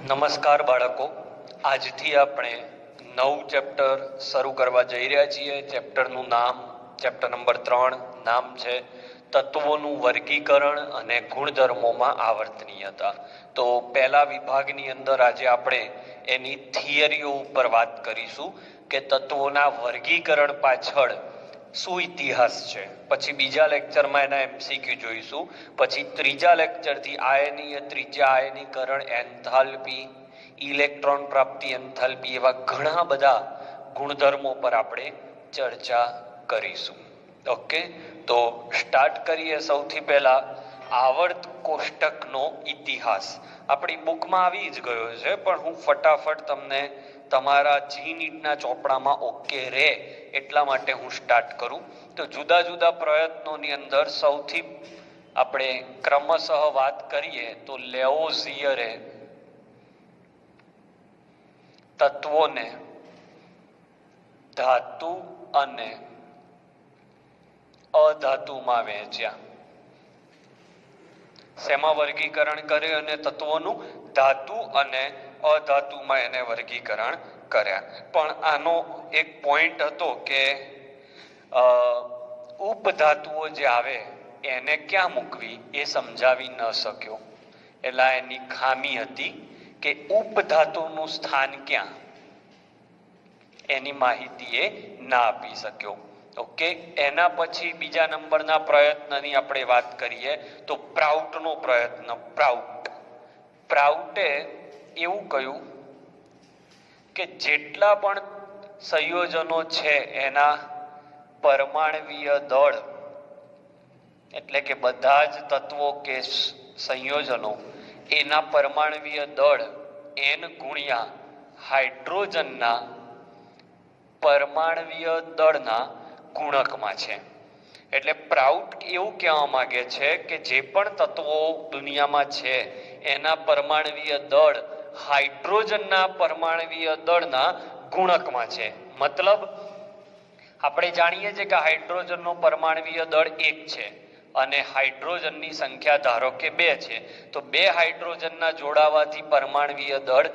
નમસ્કાર બાળકો, આજથી આપણે નવું ચેપ્ટર શરૂ કરવા જઈ રહ્યા છીએ. ચેપ્ટરનું નામ, ચેપ્ટર નંબર 3, નામ છે તત્વોનું વર્ગીકરણ અને ગુણધર્મોમાં આવર્તનીયતા. તો પહેલા વિભાગની અંદર આજે આપણે એની થિયરીઓ ઉપર વાત કરીશું કે તત્વોના વર્ગીકરણ પાછળ શું ઇતિહાસ છે. પછી બીજા લેક્ચરમાં એના એમસીક્યુ જોઈશું. પછી ત્રીજા લેક્ચરથી આયનીય ત્રિજ્યા, આયનીકરણ, એન્થાલ્પી, ઇલેક્ટ્રોન પ્રાપ્તિ, એન્થાલ્પી એવા ઘણા બધા ગુણધર્મો પર આપણે ચર્ચા કરીશું. ઓકે, તો સ્ટાર્ટ કરીએ. સૌથી પહેલા આવર્ત કોષ્ટકનો ઇતિહાસ આપણી બુકમાં આવી જ ગયો છે, પણ હું ફટાફટ તમને તમારા જીનીટના ચોપડામાં ઓકે રહે એટલા માટે હું સ્ટાર્ટ કરું. તો જુદા જુદા પ્રયત્નોની અંદર સૌથી આપણે ક્રમશઃ વાત કરીએ તો લેવોઝિયરે તત્વોને ધાતુ અને અધાતુમાં વહેંચ્યા. શેમાં વર્ગીકરણ કરે? અને તત્વોનું ધાતુ અને અધાતુમાં એને વર્ગીકરણ કર્યા. પણ આનો એક પોઈન્ટ હતો કે ઉપધાતુઓ જે આવે એને ક્યાં મૂકવી એ સમજાવી ન શક્યો. એટલે એની ખામી હતી કે ઉપધાતુનું સ્થાન ક્યાં, એની માહિતી એ ના આપી શક્યો. ઓકે, એના પછી બીજા નંબરના પ્રયત્નની આપણે વાત કરીએ તો પ્રાઉટનો પ્રયત્ન. પ્રાઉટે એવું કહ્યું કે જેટલા પણ સંયોજનો છે એના પરમાણવીય દળ, એટલે કે બધા જ તત્વો કે સંયોજનો એના પરમાણવીય દળ n ગુણ્યા હાઇડ્રોજનના પરમાણવીય દળના ગુણકમાં છે. એટલે પ્રાઉટ એવું કહેવા માંગે છે કે જે પણ તત્વો દુનિયામાં છે એના પરમાણવીય દળ હાઇડ્રોજનના પરમાણવીય દળના ગુણકમાં છે. મતલબ આપણે જાણીએ છીએ કે હાઇડ્રોજનનો પરમાણવીય દળ 1 છે અને હાઇડ્રોજનની સંખ્યા ધારો કે 2 છે. તો 2 હાઇડ્રોજનના જોડાવાથી પરમાણવીય દળ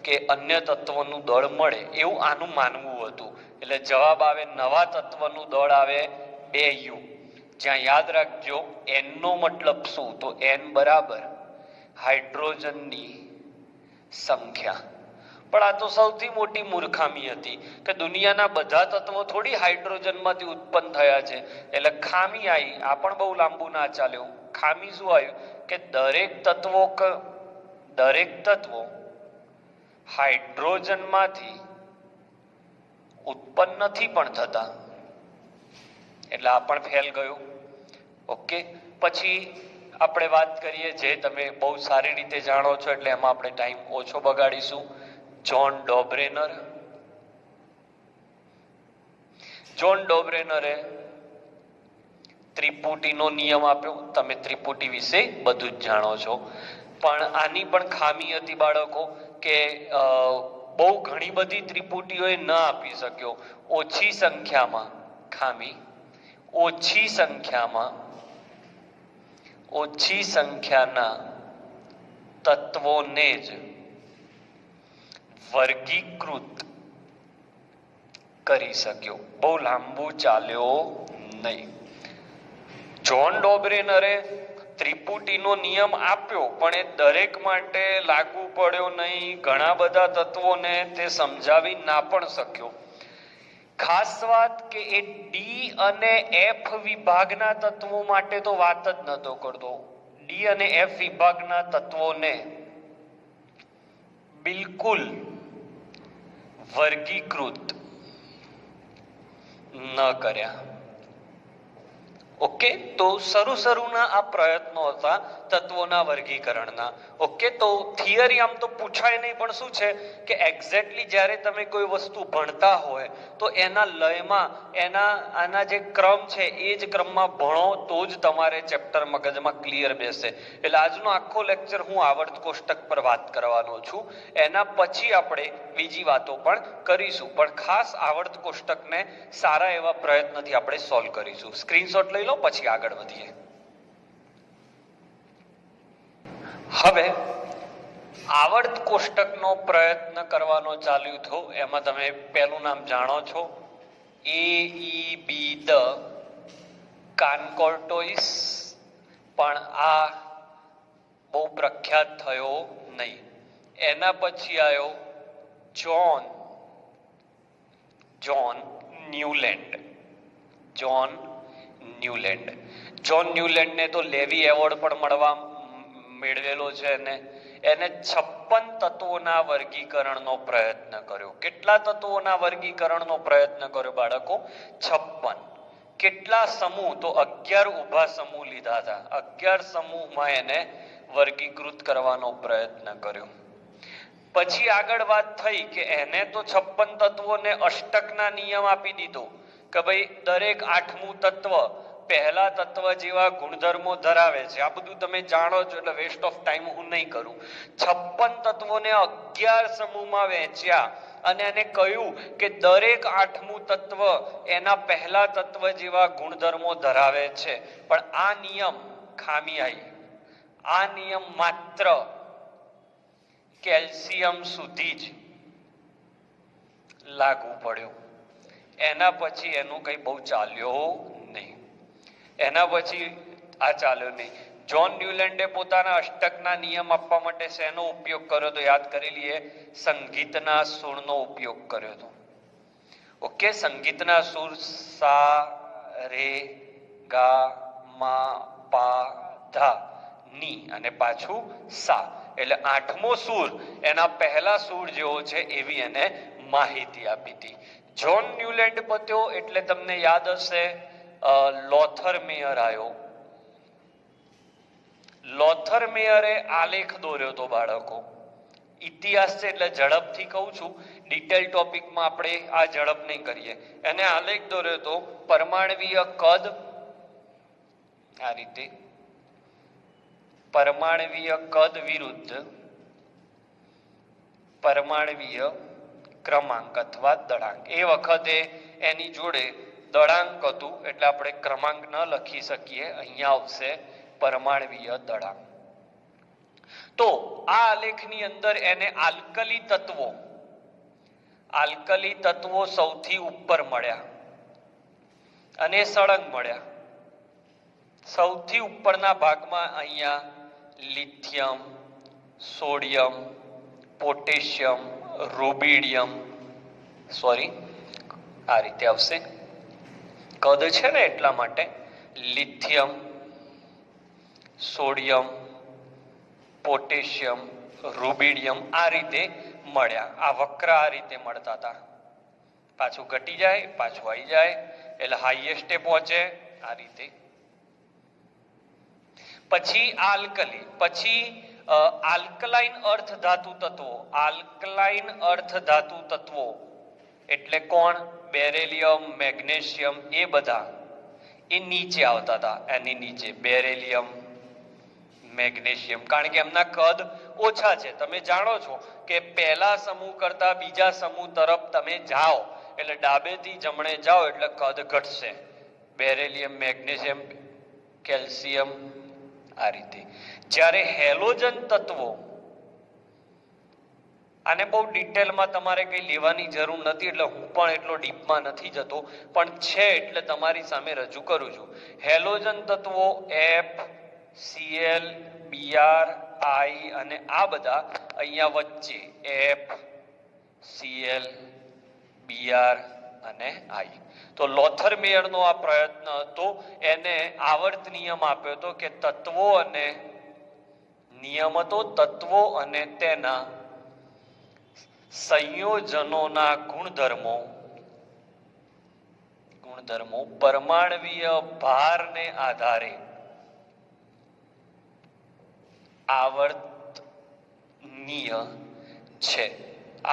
કે અન્ય તત્વનું દળ મળે, એવું આનું માનવું હતું. એટલે જવાબ આવે નવા તત્વનું દળ આવે 2U. જ્યાં યાદ રાખજો n નો મતલબ શું? તો n બરાબર હાઇડ્રોજનની સંખ્યા. પણ આ તો સૌથી મોટી મૂર્ખામી હતી કે દુનિયાના બધા તત્વો થોડી હાઇડ્રોજનમાંથી ઉત્પન્ન થયા છે. એટલે ખામી આવી. આ પણ બહુ લાંબુ ના ચાલ્યું. ખામી શું આવ્યું કે દરેક તત્વો હાઇડ્રોજનમાંથી ઉત્પન્ન નથી પણ થતા. એટલે આ પણ ફેલ ગયું. ઓકે, પછી આપણે વાત કરીએ જે તમે બહુ સારી રીતે જાણો છો, એટલે એમાં આપણે ટાઈમ ઓછો બગાડીશું. જ્હોન ડોબ્રેનરે ત્રિપુટીનો નિયમ આપ્યો. તમે ત્રિપુટી વિશે બધું જ જાણો છો. પણ આની પણ ખામી હતી બાળકો કે બહુ ઘણી બધી ત્રિપુટીઓ એ ન આપી શક્યો. ઓછી સંખ્યાના તત્વોને જ વર્ગીકૃત કરી શક્યો. બહુ લાંબુ ચાલ્યો નહીં. જ્હોન ડોબ્રેનરે ત્રિપુટીનો નિયમ આપ્યો પણ એ દરેક માટે લાગુ પડ્યો નહીં. ઘણા બધા તત્વોને તે સમજાવી ના પણ શક્યો. ખાસ વાત કે એ ડી અને એફ વિભાગના તત્વો માટે તો વાત જ નતો કરતો. ડી અને એફ વિભાગના તત્વોને બિલકુલ વર્ગીકૃત ન કર્યા. ઓકે, તો શરૂના આ પ્રયત્નો હતા તત્વોના વર્ગીકરણના. ઓકે, તો થિયરી આમ તો પૂછાય નહીં, પણ શું છે કે એક્ઝેક્ટલી જ્યારે તમે કોઈ વસ્તુ ભણતા હોય તો એના લયમાં આના જે ક્રમ છે એ જ ક્રમમાં ભણો તો જ તમારે ચેપ્ટર મગજમાં ક્લિયર બેસે. એટલે આજનો આખો લેક્ચર હું આવર્ત કોષ્ટક પર વાત કરવાનો છું. એના પછી આપણે બીજી વાતો પણ કરીશું, પણ ખાસ આવર્ત કોષ્ટકને સારા એવા પ્રયત્નથી આપણે સોલ્વ કરીશું. સ્ક્રીનશોટ લઈ લો, પછી આગળ વધીએ. હવે આવર્ત કોષ્ટકનો પ્રયત્ન કરવાનો ચાલુ થયો એમાં તમે પહેલું નામ જાણો છો, AEB ધ કાનકોર્ટોઇસ, પણ આ બહુ પ્રખ્યાત થયો નહીં. એના પછી આવ્યો જ્હોન ન્યુલેન્ડ. જ્હોન ન્યુલેન્ડને તો લેવી એવોર્ડ પણ મેળવેલો છે. એને 56 તત્વોના વર્ગીકરણનો પ્રયત્ન કર્યો. કેટલા તત્વોના વર્ગીકરણનો પ્રયત્ન કર્યો બાળકો? 56. કેટલા સમૂહ? તો 11 ઊભા સમૂહ લીધા હતા. 11 સમૂહમાં એને વર્ગીકૃત કરવાનો પ્રયત્ન કર્યો. પછી આગળ વાત થઈ કે એને તો 56 તત્વોને અષ્ટકના નિયમ આપી દીધો કે ભાઈ દરેક 8મું તત્વ પહેલા તત્વ જેવા ગુણધર્મો ધરાવે છે. આ બધું તમે જાણો છો એટલે વેસ્ટ ઓફ ટાઈમ હું નહીં કરું. 56 તત્વોને 11 સમૂહમાં વહેંચ્યા અને એને કહ્યું કે દરેક 8મું તત્વ એના પહેલા તત્વ જેવા ગુણધર્મો ધરાવે છે. પણ આ નિયમ ખામી આવી. આ નિયમ માત્ર કેલ્શિયમ સુધી જ લાગુ પડ્યો. એના પછી એનું કઈ બહુ ચાલ્યો નહીં. જ્હોન ન્યુલેન્ડે પોતાના અષ્ટકના નિયમ આપવા માટે શેનો ઉપયોગ કર્યો તો યાદ કરી લઈએ. સંગીતના સૂરનો ઉપયોગ કર્યો હતો. ઓકે, સંગીતના સૂર સા, રે, ગા, મા, પા, ધા, ની અને પાછું સા. એટલે 8મો સૂર એના પહેલા સૂર જેવો છે એવી એને માહિતી આપી હતી. જ્હોન ન્યુલેન્ડ પત્યો એટલે તમને યાદ હશે લોથર મેયર આવ્યો. લોથર મેયરે આલેખ દોર્યો તો બાળકો. ઇતિહાસ છે એટલે ઝડપથી કહું છું, ડિટેલ ટોપિકમાં આપણે આ ઝડપ નહીં કરીએ. એને આલેખ દોર્યો તો પરમાણવીય કદ, આ રીતે પરમાણવીય કદ વિરુદ્ધ પરમાણવીય ક્રમાંક અથવા દળાંક. એ વખતે એની જોડે દળાંક હતું એટલે આપણે ક્રમાંક ન લખી શકીએ. અહીંયા આવશે પરમાણવીય દળાંક. તો આ આલેખની અંદર એને આલ્કલી તત્વો સૌથી ઉપર મળ્યા અને સળંગ મળ્યા. સૌથી ઉપરના ભાગમાં અહીંયા લિથિયમ, સોડિયમ, પોટેશિયમ, રૂબિડિયમ, આ રીતે આવશે. કદ છે ને એટલા માટે લિથિયમ, સોડિયમ, પોટેશિયમ, રૂબિડિયમ આ રીતે મળ્યા. આ વક્ર આ રીતે મળતા હતા. પાછું ઘટી જાય, પાછું આવી જાય એટલે હાઈએસ્ટે પહોંચે આ રીતે. પછી આલ્કલાઇન અર્ધ ધાતુ તત્વો એટલે કોણ? બેરેલિયમ, મેગ્નેશિયમ, એ બધા એ નીચે આવતા હતા. એની નીચે બેરેલિયમ, મેગ્નેશિયમ, કારણ કે એમના કદ ઓછા છે. તમે જાણો છો કે પહેલા સમૂહ કરતા બીજા સમૂહ તરફ તમે જાઓ એટલે ડાબેથી જમણે જાઓ એટલે કદ ઘટશે. બેરેલિયમ, મેગ્નેશિયમ, કેલ્શિયમ આ રીતે. જ્યારે હેલોજન તત્વો, આને બહુ ડિટેલમાં તમારે કઈ લેવાની જરૂર નથી એટલે હું પણ એટલો ડીપમાં નથી જતો, પણ છે એટલે તમારી સામે રજૂ કરું છું. હેલોજન તત્વો F, Cl, Br, I અને આ બધા અહીંયા વચ્ચે F, Cl, Br અને I. તો લોથર મેયરનો આ પ્રયત્ન હતો. એને આવર્ત નિયમ આપ્યો હતો કે તત્વો અને તેના સંયોજનોના ગુણધર્મો પરમાણવીય ભારને આધારે આવર્તનીય છે.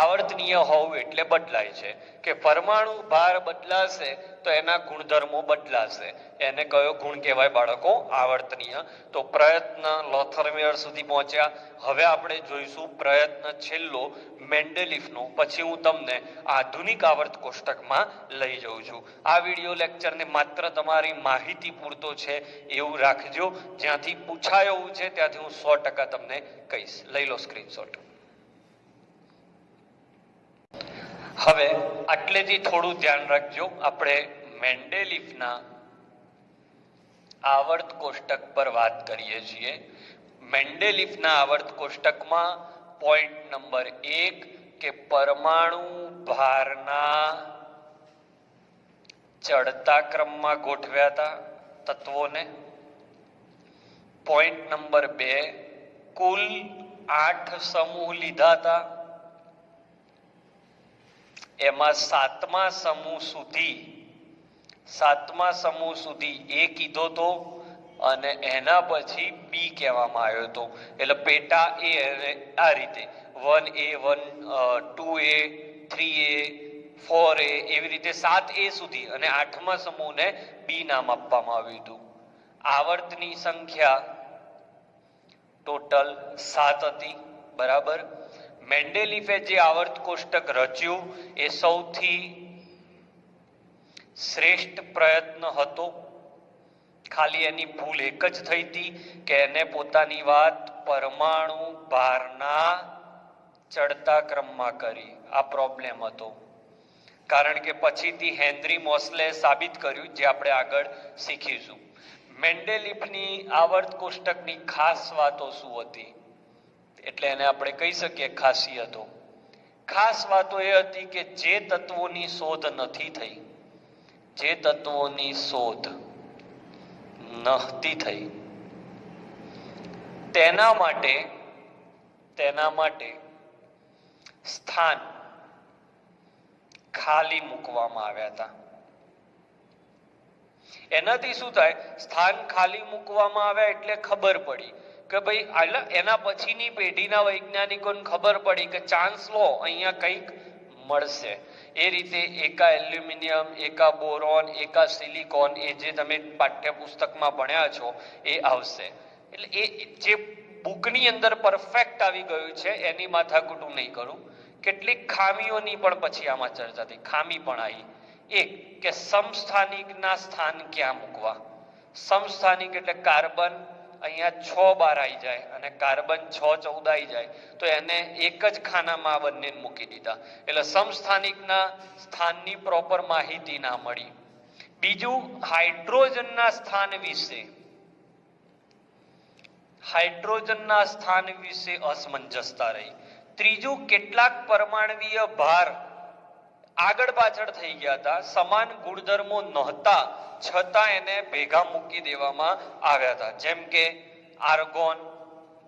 આવર્તનીય હોવું એટલે બદલાય છે કે પરમાણુ ભાર બદલાશે તો એના ગુણધર્મો બદલાશે. એને કયો ગુણ કહેવાય બાળકો? આવર્તનીય. તો પ્રયત્ન લોથર મેયર સુધી પહોંચ્યા. હવે આપણે જોઈશું પ્રયત્ન છેલ્લો મેન્ડેલિફનો. પછી હું તમને આધુનિક આવર્ત કોષ્ટકમાં લઈ જઉં છું. આ વિડીયો લેક્ચરને માત્ર તમારી માહિતી પૂરતો છે એવું રાખજો. જ્યાંથી પૂછાય એવું છે ત્યાંથી હું 100% તમને કહીશ. લઈ લો સ્ક્રીનશોટ. હવે આટલેથી થોડું ધ્યાન રાખજો, આપણે મેન્ડેલિફના આવર્ત કોષ્ટક પર વાત કરીએ છીએ. મેન્ડેલિફના આવર્ત કોષ્ટકમાં પોઈન્ટ નંબર 1 કે પરમાણુ ભારના ચડતા ક્રમમાં ગોઠવ્યા હતા તત્વોને. પોઈન્ટ નંબર 2 કુલ 8 સમૂહ લીધા હતા, એમાં સાતમા સમૂહ સુધી એ કીધો તો અને એના પછી બી કહેવામાં આવ્યો હતો. એટલે પેટા એ આ રીતે 1A 2A 3A 4A એવી રીતે 7A સુધી અને 8મા સમૂહને બી નામ આપવામાં આવ્યું હતું. આવર્તની સંખ્યા ટોટલ 7 હતી. બરાબર. મેન્ડેલિફે જે આવર્ત કોષ્ટક રચ્યું એ સૌથી શ્રેષ્ઠ પ્રયત્ન હતો. ખાલી એની ભૂલ એક જ થઈ હતી કે એને પોતાની વાત પરમાણુ ભારના ચડતા ક્રમમાં કરી. આ પ્રોબ્લેમ હતો, કારણ કે પછીથી હેનરી મોસ્લે સાબિત કર્યું, જે આપણે આગળ શીખીશું. મેન્ડેલિફની આવર્ત કોષ્ટકની ખાસ વાતો શું હતી, એટલે એને આપણે કહી શકીએ ખાસિયતો. ખાસ વાતો એ હતી કે જે તત્વોની શોધ નથી થઈ, જે તત્વોની શોધ નહોતી થઈ, તેના માટે સ્થાન ખાલી મૂકવામાં આવ્યા હતા. એનાથી શું થાય, સ્થાન ખાલી મૂકવામાં આવ્યા એટલે ખબર પડી કે ભાઈ એના પછીની પેઢીના વૈજ્ઞાનિકોને ખબર પડી કે ચાન્સ લો અહીંયા કંઈક મળશે. એ રીતે એકા એલ્યુમિનિયમ, એકા બોરોન, એકા સિલિકોન, એ જે તમે પાઠ્યપુસ્તકમાં ભણ્યા છો એ આવશે. એટલે એ જે બુકની અંદર પરફેક્ટ આવી ગયું છે એની માથાકૂટ હું નહીં કરું. કેટલીક ખામીઓની પણ પછી આમાં ચર્ચા થઈ. ખામી પણ આવી એક કે સમસ્થાનિકના સ્થાન ક્યાં મૂકવા. સમસ્થાનિક એટલે કાર્બન અહીંયા 6 બાર આવી જાય અને કાર્બન 6 14 આવી જાય તો એને એક જ ખાનામાં બંને મૂકી દીધા. એટલે સમસ્થાનિકના સ્થાનની પ્રોપર માહિતી ના મળી. બીજું, હાઇડ્રોજનના સ્થાન વિશે અસમંજસતા રહી. ત્રીજું, કેટલાક પરમાણવીય ભાર આગળ પાછળ થઈ ગયા હતા, સમાન ગુણધર્મો નહોતા છતાં એને ભેગા મૂકી દેવામાં આવ્યા હતા. જેમ કે આર્ગોન,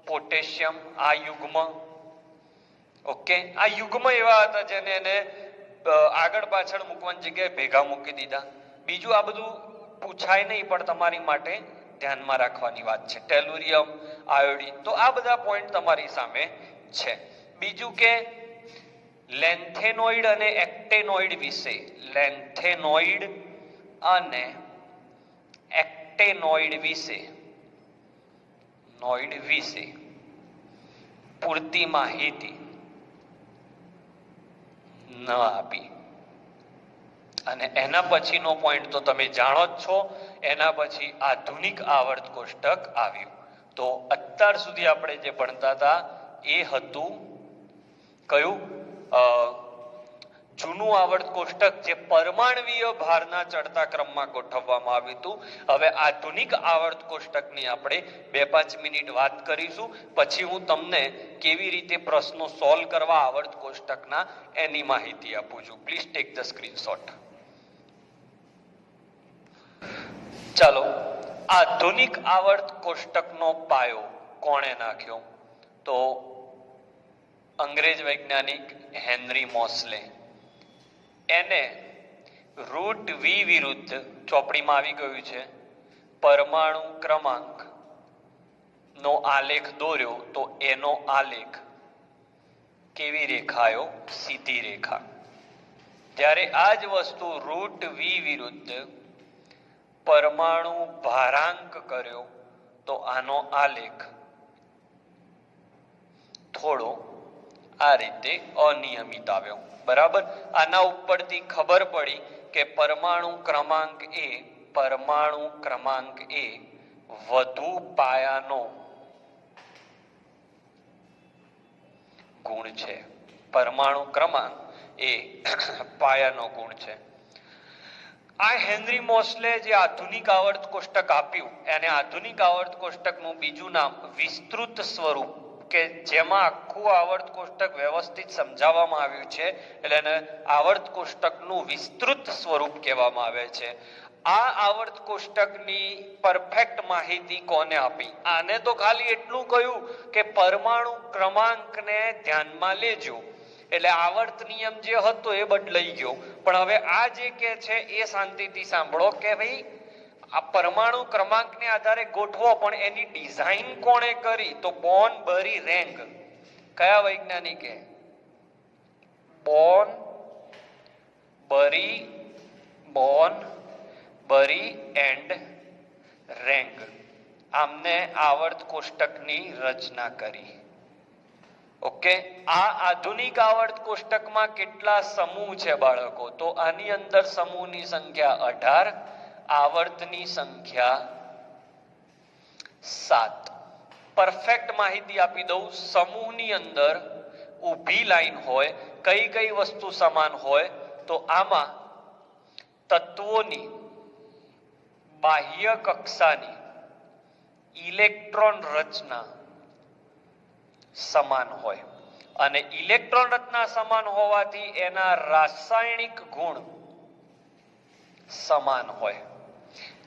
પોટેશિયમ, આ યુગ્મ. ઓકે, આ યુગ્મ એવા હતા જેને એને આગળ પાછળ મૂકવાની જગ્યાએ ભેગા મૂકી દીધા. બીજું, આ બધું પૂછાય નહીં પણ તમારી માટે ધ્યાનમાં રાખવાની વાત છે. ટેલુરિયમ, આયોડિન, તો આ બધા પોઈન્ટ તમારી સામે છે. બીજું કે લેન્થેનોઇડ અને એક્ટેનોઇડ વિશે, લેન્થેનોઇડ અને એક્ટેનોઇડ વિશે પૂરતી માહિતી ન આપી. અને એના પછીનો પોઈન્ટ તો તમે જાણો જ છો, એના પછી આધુનિક આવર્ત કોષ્ટક આવ્યું. તો અત્યાર સુધી આપણે જે ભણતા હતા એ હતું કયું? જૂનું આવર્ત કોષ્ટક જે પરમાણવીય ભારના ચડતા ક્રમમાં ગોઠવવામાં આવ્યું હતું. હવે આધુનિક આવર્ત કોષ્ટકની આપણે 2-5 મિનિટ વાત કરીશું. પછી હું તમને કેવી રીતે પ્રશ્નો સોલ્વ કરવા આવર્ત કોષ્ટકના એની માહિતી આપું છું. Please take the screenshot. ચાલો, આધુનિક આવર્ત કોષ્ટકનો પાયો કોણે નાખ્યો? તો અંગ્રેજ વૈજ્ઞાનિક હેનરી મોસ્લે. એને રૂટ વી વિરુદ્ધ ચોપડીમાં આવી ગયું છે, પરમાણુ ક્રમાંક નો આલેખ દોર્યો તો એનો આલેખ કેવી રેખાયો? સીધી રેખા. જ્યારે આ જ વસ્તુ રૂટ વી વિરુદ્ધ પરમાણુ ભારાંક કર્યો તો આનો આલેખ થોડો આ રીતે અનિયમિત આવ્યો. બરાબર. આના ઉપરથી ખબર પડી કે પરમાણુ ક્રમાંક એ વધુ પાયાનો ગુણ છે. પરમાણુ ક્રમાંક એ પાયાનો ગુણ છે. આ હેનરી મોસ્લે જે આધુનિક આવર્ત કોષ્ટક આપ્યું એને આધુનિક આવર્ત કોષ્ટકનું બીજું નામ વિસ્તૃત સ્વરૂપ, કે જેમાં આખું આવર્ત કોષ્ટક વ્યવસ્થિત સમજાવવામાં આવ્યું છે એટલે એને આવર્ત કોષ્ટકનું વિસ્તૃત સ્વરૂપ કહેવામાં આવે છે. આ આવર્ત કોષ્ટકની પરફેક્ટ માહિતી કોને આપી? આને તો ખાલી એટલું કહ્યું કે પરમાણુ ક્રમાંકને ધ્યાનમાં લેજો, એટલે આવર્ત નિયમ જે હતો એ બદલાઈ ગયો. પણ હવે આ જે કે છે એ શાંતિથી સાંભળો કે ભાઈ આ પરમાણુ ક્રમાંકને આધારે ગોઠવો, પણ એની ડિઝાઇન કોણે કરી? તો બોર્ન બરી રેંગ. કયા વૈજ્ઞાનિકે? બોર્ન બરી એન્ડ રેંગ. આમને આવર્ત કોષ્ટકની રચના કરી. ઓકે, આ આધુનિક આવર્ત કોષ્ટકમાં કેટલા સમૂહ છે બાળકો? તો આની અંદર સમૂહની સંખ્યા 18, આવર્તની સંખ્યા 7. પરફેક્ટ માહિતી આપી દઉં. સમૂહની અંદર ઊભી લાઈન હોય, કઈ કઈ વસ્તુ સમાન હોય? તો આમાં તત્વોની બાહ્ય કક્ષાની ઇલેક્ટ્રોન રચના સમાન હોય, અને ઇલેક્ટ્રોન રચના સમાન હોવાથી એના રાસાયણિક ગુણ સમાન હોય.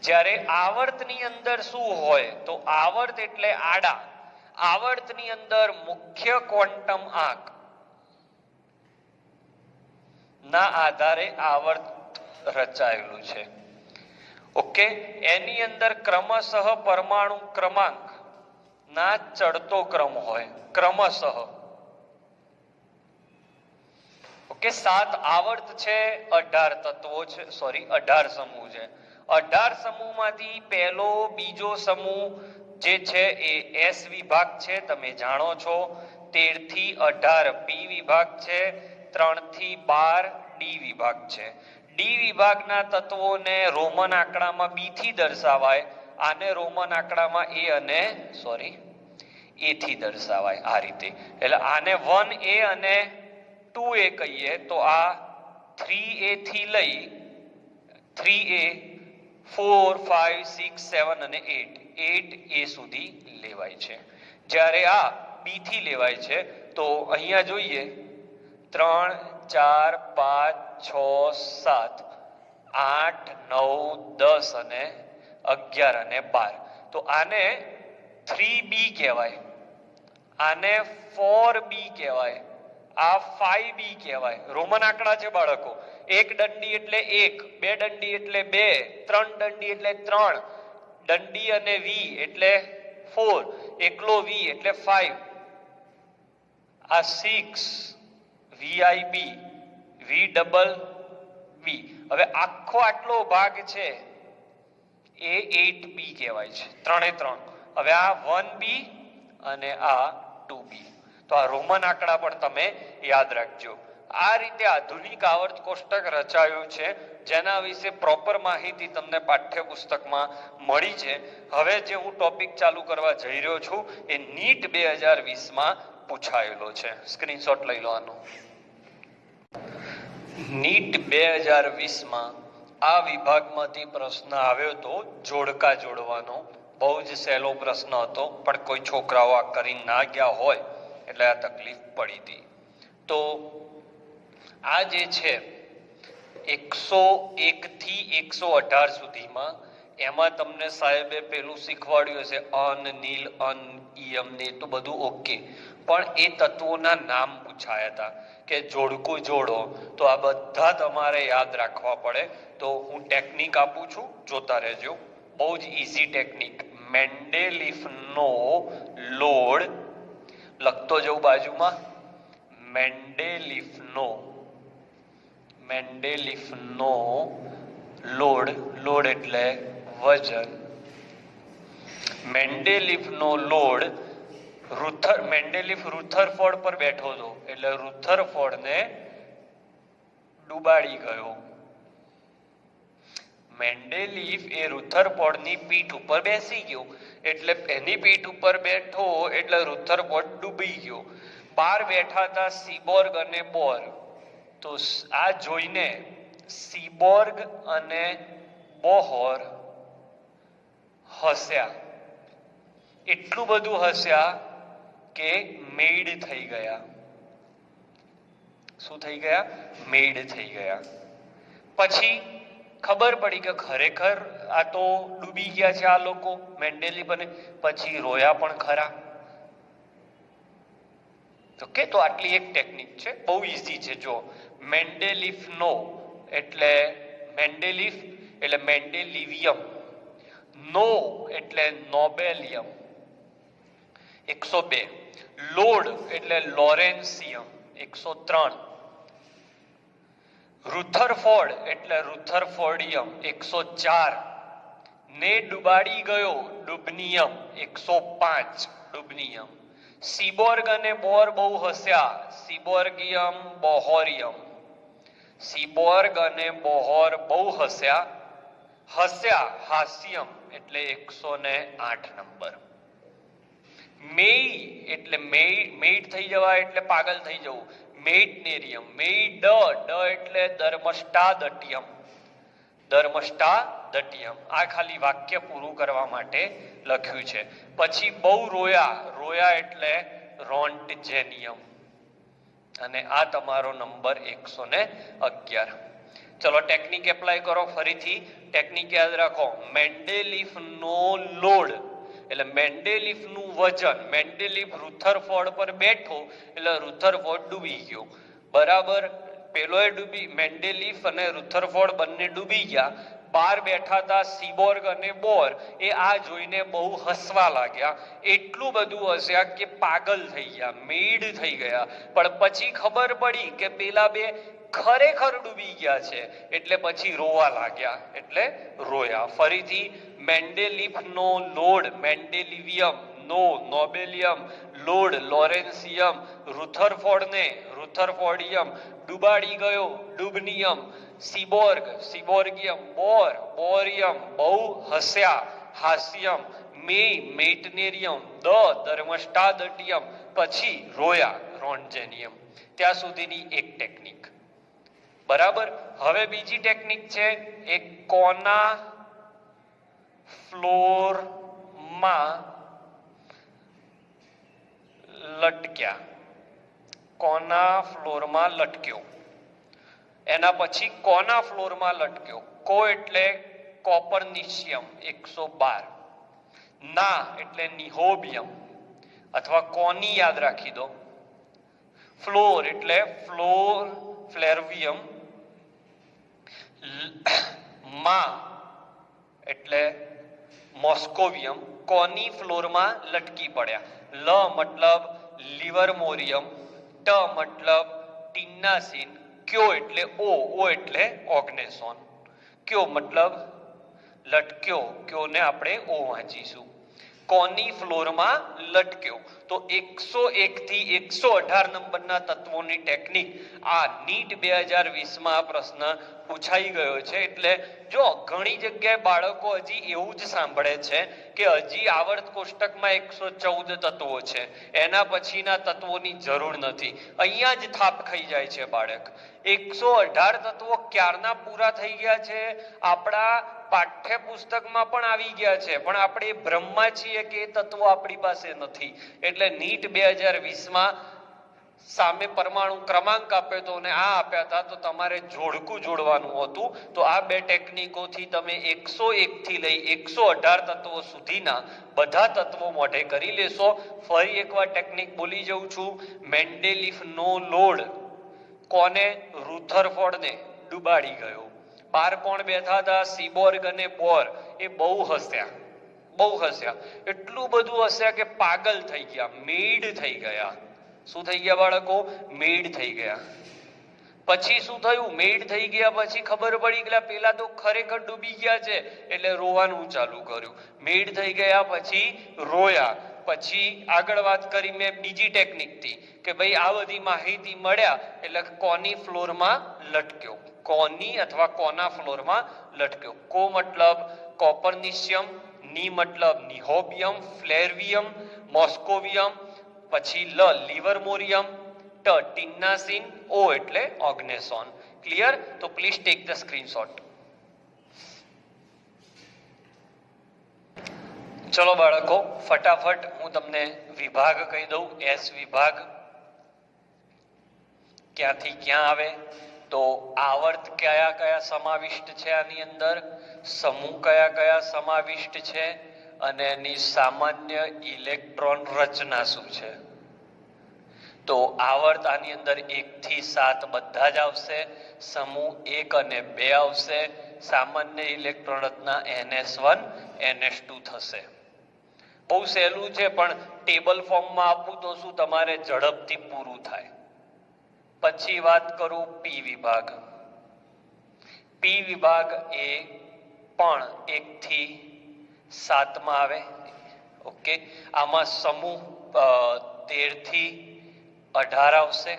જ્યારે આવર્તની અંદર શું હોય? તો આવર્ત એટલે આડા. આવર્તની અંદર મુખ્ય ક્વોન્ટમ આંક ના આધારે આવર્ત રચાયેલું છે. ઓકે, એની અંદર ક્રમશઃ પરમાણુ ક્રમાંક ના ચડતો ક્રમ હોય, ક્રમશઃ. ઓકે, 7 આવર્ત છે, 18 તત્વો છે, 18 સમૂહ છે. 18 સમૂહમાંથી પહેલો બીજો સમૂહ જે છે એ એસ વિભાગ છે, તમે જાણો છો. 13 થી 18 પી વિભાગ છે, 3 થી 12 ડી વિભાગ છે. ડી વિભાગના તત્વોને રોમન આંકડામાં બી થી દર્શાવાય, આને રોમન આંકડામાં એ અને એ થી દર્શાવાય આ રીતે. એટલે આને 1A અને 2A કહીએ તો આ 3A થી લઈ 3A 4 5 6 7 અને 8A સુધી લેવાય છે. જ્યારે આ બી થી લેવાય છે તો અહીંયા જોઈએ 3 4 5 6 7 8 9 10 અને 11 અને 12. તો આને 3B કહેવાય, આને 4B કહેવાય, આ 5B કહેવાય. રોમન આંકડા છે બાળકો. 1 દંડી એટલે 1, 2 દંડી એટલે 2, 3 દંડી એટલે 3, દંડી અને વી એટલે 4, એકલો વી એટલે 5, આ 6 VIB, VBB. હવે આખો આટલો ભાગ છે એ 8B કહેવાય છે, 3 3. હવે આ 1B અને આ 2B. તો આ રોમન આંકડા પણ તમે યાદ રાખજો. આ રીતે આધુનિક આવર્ત કોષ્ટક રચાયું છે, જેના વિશે પ્રોપર માહિતી તમને પાઠ્યપુસ્તકમાં મળી છે. હવે જે હું ટોપિક ચાલુ કરવા જઈ રહ્યો છું એ નીટ 2020માં પૂછાયેલો છે. સ્ક્રીનશોટ લઈ લો આનો. નીટ 2020માં આ વિભાગમાંથી પ્રશ્ન આવ્યો હતો જોડકા જોડવાનો. બહુ જ સહેલો પ્રશ્ન હતો, પણ કોઈ છોકરાઓ આ કરી ના ગયા હોય એટલે આ તકલીફ પડી હતી. તો આ જે છે 101 થી 118 સુધીમાં એમાં તમને સાહેબે પેલું શીખવાડ્યું હશે અન, નીલ, અન, ઈયમ ને તો બધું ઓકે, પણ એ તત્વોના નામ પૂછાયા હતા કે જોડકું જોડો. તો આ બધા તમારે યાદ રાખવા પડે. તો હું ટેકનિક આપું છું, જોતા રહેજો. બહુ જ ઈઝી ટેકનિક. મેન્ડેલિફનો લોડ લખતો જવું બાજુમાં. મેન્ડેલિફનો લોડ એટલે વજન. મેન્ડેલિફનો લોડ મેન્ડેલિફ રુથરફોર્ડ પર બેઠો હતો એટલે રુથરફોર્ડને ડૂબાડી ગયો. મેન્ડેલિફ એ રુથરફોર્ડની પીઠ ઉપર બેસી ગયો એટલે એની પીઠ ઉપર બેઠો એટલે રુથરફોર્ડ ડૂબી ગયો. બહાર બેઠા હતા સીબોર્ગ અને બોર. તો આ જોઈને સીબોર્ગ અને બોહર હસ્યા, એટલું બધું હસ્યા કે મેડ થઈ ગયા. શું થઈ ગયા? મેડ થઈ ગયા. પછી ખબર પડી કે ખરેખર આ તો ડૂબી ગયા છે આ લોકો, મેન્ડેલિફ. અને પછી રોયા પણ ખરા. ઓકે, તો આટલી એક ટેકનિક છે, બહુ ઈઝી છે. જો મેન્ડેલિફ નો એટલે મેન્ડેલિફ એટલે મેન્ડેલિવિયમ, નો એટલે નોબેલિયમ 102, લોડ એટલે લોરેન્સિયમ 103, રુથરફોર્ડ એટલે રુથરફોર્ડિયમ 104, ને ડુબાડી ગયો ડુબનિયમ 105, ડુબનિયમ. સીબોર્ગ અને બોર બહુ હસ્યા, સીબોર્ગિયમ બોહોરિયમ. સીબોર્ગ અને બોહોર બહુ હસ્યા, હાસ્યમ એટલે 108 નંબર. મેઈ એટલે મેઇડ થઈ જવા એટલે પાગલ થઈ જવું, મેઇટનેરિયમ. મેઇડ એટલે ધર્મષ્ટાદટ્યમ, ધર્મષ્ટાદટ્યમ. આ ખાલી વાક્ય પૂરું કરવા માટે લખ્યું છે. પછી બહુ રોયા, રોયા એટલે રોન્ટજેનિયમ. અને આ તમારો નંબર 111. ચલો ટેકનિક એપ્લાય કરો. ફરીથી ટેકનિક યાદ રાખો. મેન્ડેલિફ નો લોડ એટલે મેન્ડેલિફ નું વજન. મેન્ડેલિફ રુથરફોર્ડ પર બેઠો એટલે રુથરફોર્ડ ડૂબી ગયો. બરાબર, પેલોય ડૂબી, મેન્ડેલિફ અને રુથરફોર્ડ બંને ડૂબી ગયા. બહાર બેઠા હતા સીબોર્ગ અને બોર, એ આ જોઈને બહુ હસવા લાગ્યા. એટલું બધું હસ્યા કે પાગલ થઈ ગયા, મેડ થઈ ગયા. પણ પછી ખબર પડી કે પેલા બે ખરેખર ડૂબી ગયા છે, એટલે પછી રોવા લાગ્યા, એટલે રોયા. ફરીથી મેન્ડેલિફ નો લોડ મેન્ડેલિવિયમ, નો નોબેલિયમ, લોડ લોરેન્સિયમ, રુથરફોર્ડને રુથરફોર્ડિયમ, ડુબાડી ગયો ડુબનિયમ, સીબોર્ગ સીબોર્ગિયમ, બોર બોરિયમ, બહુ હસ્યા હાસ્યમ, મેઇટનેરિયમ, ધર્મષ્ટાદટ્યમ, પછી રોયા રોન્ટજેનિયમ. ત્યાં સુધીની એક ટેકનિક. બરાબર. હવે બીજી ટેકનિક છે, એક કોના ફ્લોરમાં લટક્યા. કોના ફ્લોરમાં લટક્યો. એના પછી કોના ફ્લોરમાં લટક્યો. કો એટલે કોપરનિશિયમ 112, ના એટલે નિહોબિયમ અથવા કોની યાદ રાખી દો. ફ્લોર એટલે ફ્લેરવિયમ, માં એટલે મોસ્કોવિયમ. કોની ફ્લોરમાં લટકી પડ્યા. લ મતલબ લિવરમોરિયમ, ટ મતલબ ટિન્નાસિન, ક્યો એટલે ઓ એટલે ઓગ્નેસોન. ક્યો મતલબ લટક્યો, ક્યો ને આપણે ઓ વાંચીશું. કોની ફ્લોરમાં લટક્યો. તો 101 થી 118 નંબરના તત્વોની ટેકનિક આ નીટ 2020 આ પ્રશ્ન પૂછાઈ ગયો છે. એટલે જો ઘણી જગ્યાએ બાળકો હજી એવું જ સાંભળે છે કે હજી આવર્ત કોષ્ટકમાં 114 તત્વો છે, એના પછીના તત્વોની જરૂર નથી. અહીંયા જ થાપ ખાઈ જાય છે બાળક. 118 તત્વો ક્યારના પૂરા થઈ ગયા છે, આપણા પાઠ્યપુસ્તકમાં પણ આવી ગયા છે, પણ આપણે ભ્રમમાં છીએ કે એ તત્વો આપણી પાસે નથી. એટલે નીટ 2020 સામે પરમાણુ ક્રમાંક આપ્યો હતો અને આ આપ્યા હતા, તો તમારે જોડકું જોડવાનું હતું. તો આ બે ટેકનિકોથી તમે 101 થી લઈ 118 તત્વો સુધીના બધા તત્વો મોઢે કરી લેશો. ફરી એકવાર ટેકનિક બોલી જઉં છું. મેન્ડેલિફ નો લોડ કોને? રુથરફોર્ડને ડુબાડી ગયો. બાર કોણ બેઠા હતા? સીબોર્ગ અને બોર. એ બહુ હસ્યા, બહુ હસ્યા, એટલું બધું હસ્યા કે પાગલ થઈ ગયા, મેડ થઈ ગયા. શું થઈ ગયા બાળકો? મેડ થઈ ગયા. પછી શું થયું? મેડ થઈ ગયા પછી ખબર પડી કે પેલા તો ખરેખર ડૂબી ગયા છે, એટલે રોવાનું ચાલુ કર્યું. મેડ થઈ ગયા પછી રોયા. પછી આગળ વાત કરી મેં બીજી ટેકનિક થી કે ભાઈ આ બધી માહિતી મળ્યા એટલે કોની ફ્લોરમાં લટક્યો. કોની અથવા કોના ફ્લોરમાં લટક્યો. કો મતલબ કોપરનિશિયમ, ની મતલબ નિહોબિયમ, ફ્લેરવિયમ, મોસ્કોવિયમ, પછી લ લિવરમોરિયમ, ટ ટિન્નાસિન, ઓ એટલે ઓર્ગનેસોન. ક્લિયર? તો પ્લીઝ ટેક ધ સ્ક્રીનશોટ. ચલો બાળકો, ફટાફટ હું તમને વિભાગ કહી દઉં. એસ વિભાગ ક્યાંથી ક્યાં આવે? તો આવર્ત કયા કયા સમાવિષ્ટ છે આની અંદર, સમૂહ કયા કયા સમાવિષ્ટ છે, અને એની સામાન્ય ઇલેક્ટ્રોન રચના શું છે. તો આવર્ત આની અંદર 1 થી 7 બધા જ આવશે, સમૂહ 1 અને 2 આવશે, સામાન્ય ઇલેક્ટ્રોન રચના NS1 NS2 થશે. બહુ સહેલું છે, પણ ટેબલ ફોર્મમાં આપું તો શું તમારે ઝડપથી પૂરું થાય. પછી વાત કરું પી વિભાગ. પી વિભાગ એ પણ 1 થી 7 માં આવે. ઓકે, આમાં સમૂહ 13 થી 18 આવશે,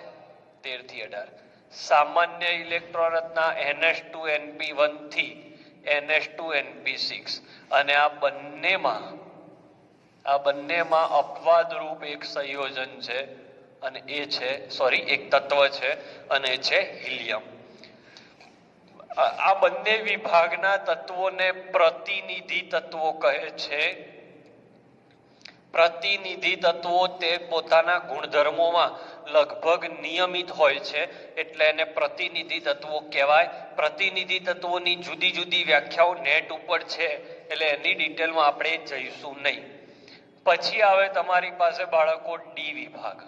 13 થી 18. સામાન્ય ઇલેક્ટ્રોન રચના NH2NP1 થી NH2NP6, અને આ બંનેમાં અપવાદરૂપ એક સંયોજન છે, અને એ છે એક તત્વ છે, અને એ છે હિલિયમ. આ બંને વિભાગના તત્વોને પ્રતિનિધિ તત્વો કહે છે. પ્રતિનિધિ તત્વો તે પોતાના ગુણધર્મોમાં લગભગ નિયમિત હોય છે, એટલે એને પ્રતિનિધિ તત્વો કહેવાય. પ્રતિનિધિ તત્વોની જુદી જુદી વ્યાખ્યાઓ નેટ ઉપર છે, એટલે એની ડિટેલમાં આપણે જઈશું નહીં. પછી આવે તમારી પાસે બાળકો ડી વિભાગ.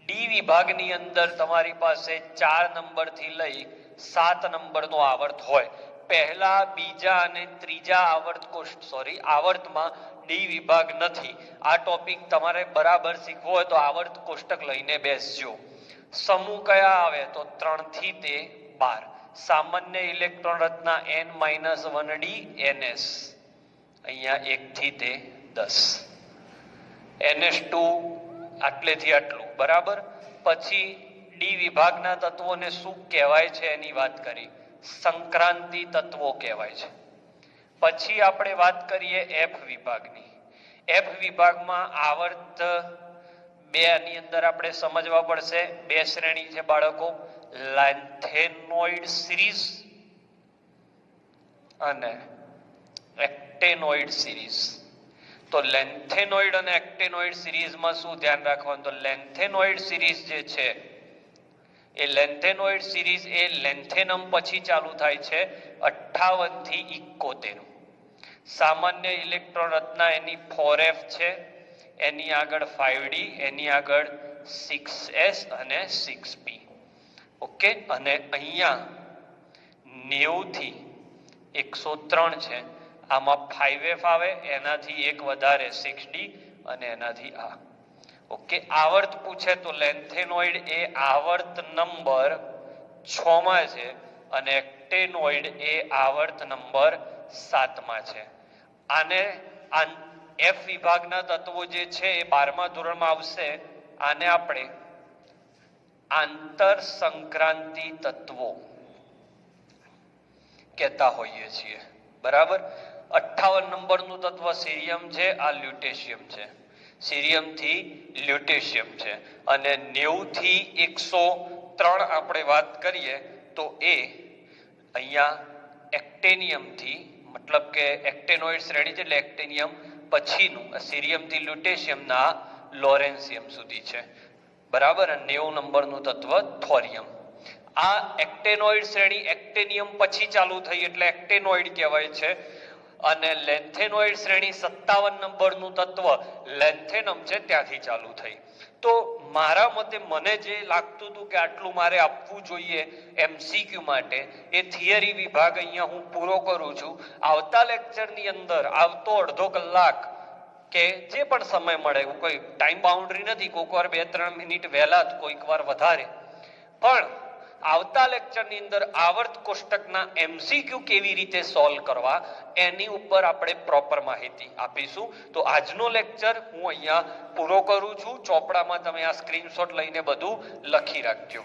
ડી વિભાગની અંદર તમારી પાસે 4 નંબરથી લઈ 7 નંબરનો આવર્ત હોય. પહેલા, બીજા અને ત્રીજા આવર્તમાં ડી વિભાગ નથી. આ ટોપિક તમારે બરાબર શીખવો હોય તો આવર્ત કોષ્ટક લઈને બેસજો. સમૂહ કયા આવે? તો 3 થી તે 12. સામાન્ય ઇલેક્ટ્રોન રચના N-1D NS, અહીંયા 1 થી તે 10. NS2 આટલેથી આટલું, બરાબર. પછી ડી વિભાગના તત્વોને શું કહેવાય છે એની વાત કરી. સંક્રાંતિ તત્વો કહેવાય છે. પછી આપણે વાત કરીએ એફ વિભાગની. એફ વિભાગમાં આવર્ત 2 ની અંદર આપણે સમજવા પડશે. 2 શ્રેણી છે બાળકો, લેન્થેનોઇડ સિરીઝ અને એક્ટેનોઇડ સિરીઝ. તો લેન્થેનોઇડ અને એક્ટેનોઇડ સિરીઝમાં શું ધ્યાન રાખવાનું? તો લેન્થેનોઇડ સિરીઝ જે છે એ લેન્થેનોઇડ સિરીઝ એ લેન્થેનમ પછી ચાલુ થાય છે, 58 થી 71. સામાન્ય ઇલેક્ટ્રોન રચના એની 4f છે, એની આગળ 5d, એની આગળ 6s અને 6p. ઓકે, અને અહીંયા 90 થી 103 છે. આમાં 5f આવે, એનાથી એક વધારે 6d, અને એનાથી આ. ઓકે, આવર્ત પૂછે તો લેન્થેનોઇડ એ આવર્ત નંબર 6 માં છે, અને એક્ટેનોઇડ એ આવર્ત નંબર 7 માં છે. આને એફ વિભાગના તત્વો જે છે એ 12મા ધોરણમાં આવશે. આને આપણે આંતર સંક્રાંતિ તત્વો કહેતા હોઈએ છીએ, બરાબર. 58 નંબરનું તત્વ સીરિયમ છે, આ લ્યુટેશિયમ છે. સીરિયમ થી લ્યુટેશિયમ છે. અને 90 થી 103 આપણે વાત કરીએ તો એ અહીંયા એક્ટેનિયમ થી, મતલબ કે એક્ટેનોઇડ શ્રેણી છે એટલે એક્ટેનિયમ પછીનું સીરિયમ થી લ્યુટેશિયમના લોરેન્સિયમ સુધી છે, બરાબર. 90 નંબરનું તત્વ થોરિયમ. આ એક્ટેનોઇડ શ્રેણી એક્ટેનિયમ પછી ચાલુ થઈ એટલે એક્ટેનોઇડ કહેવાય છે. અને લેન્થેનોઇડ શ્રેણી 57 નંબરનું તત્વ લેન્થેનમ છે, ત્યાંથી ચાલુ થઈ. તો મારા મતે મને જે લાગતું હતું કે આટલું મારે આપવું જોઈએ MCQ માટે, એ થિયરી વિભાગ અહીંયા હું પૂરો કરું છું. આવતા લેક્ચરની અંદર આવતો અડધો કલાક કે જે પણ સમય મળે, કોઈ ટાઈમ બાઉન્ડ્રી નથી, કોઈક વાર 2-3 મિનિટ વહેલા, કોઈક વાર વધારે, પણ આવતા લેક્ચરની અંદર આવર્ત કોષ્ટકના MCQ કેવી રીતે સોલ્વ કરવા એની ઉપર આપણે પ્રોપર માહિતી આપીશું. તો આજનો લેક્ચર હું અહીંયા પૂરો કરું છું. ચોપડામાં તમે આ સ્ક્રીનશોટ લઈને બધું લખી રાખજો.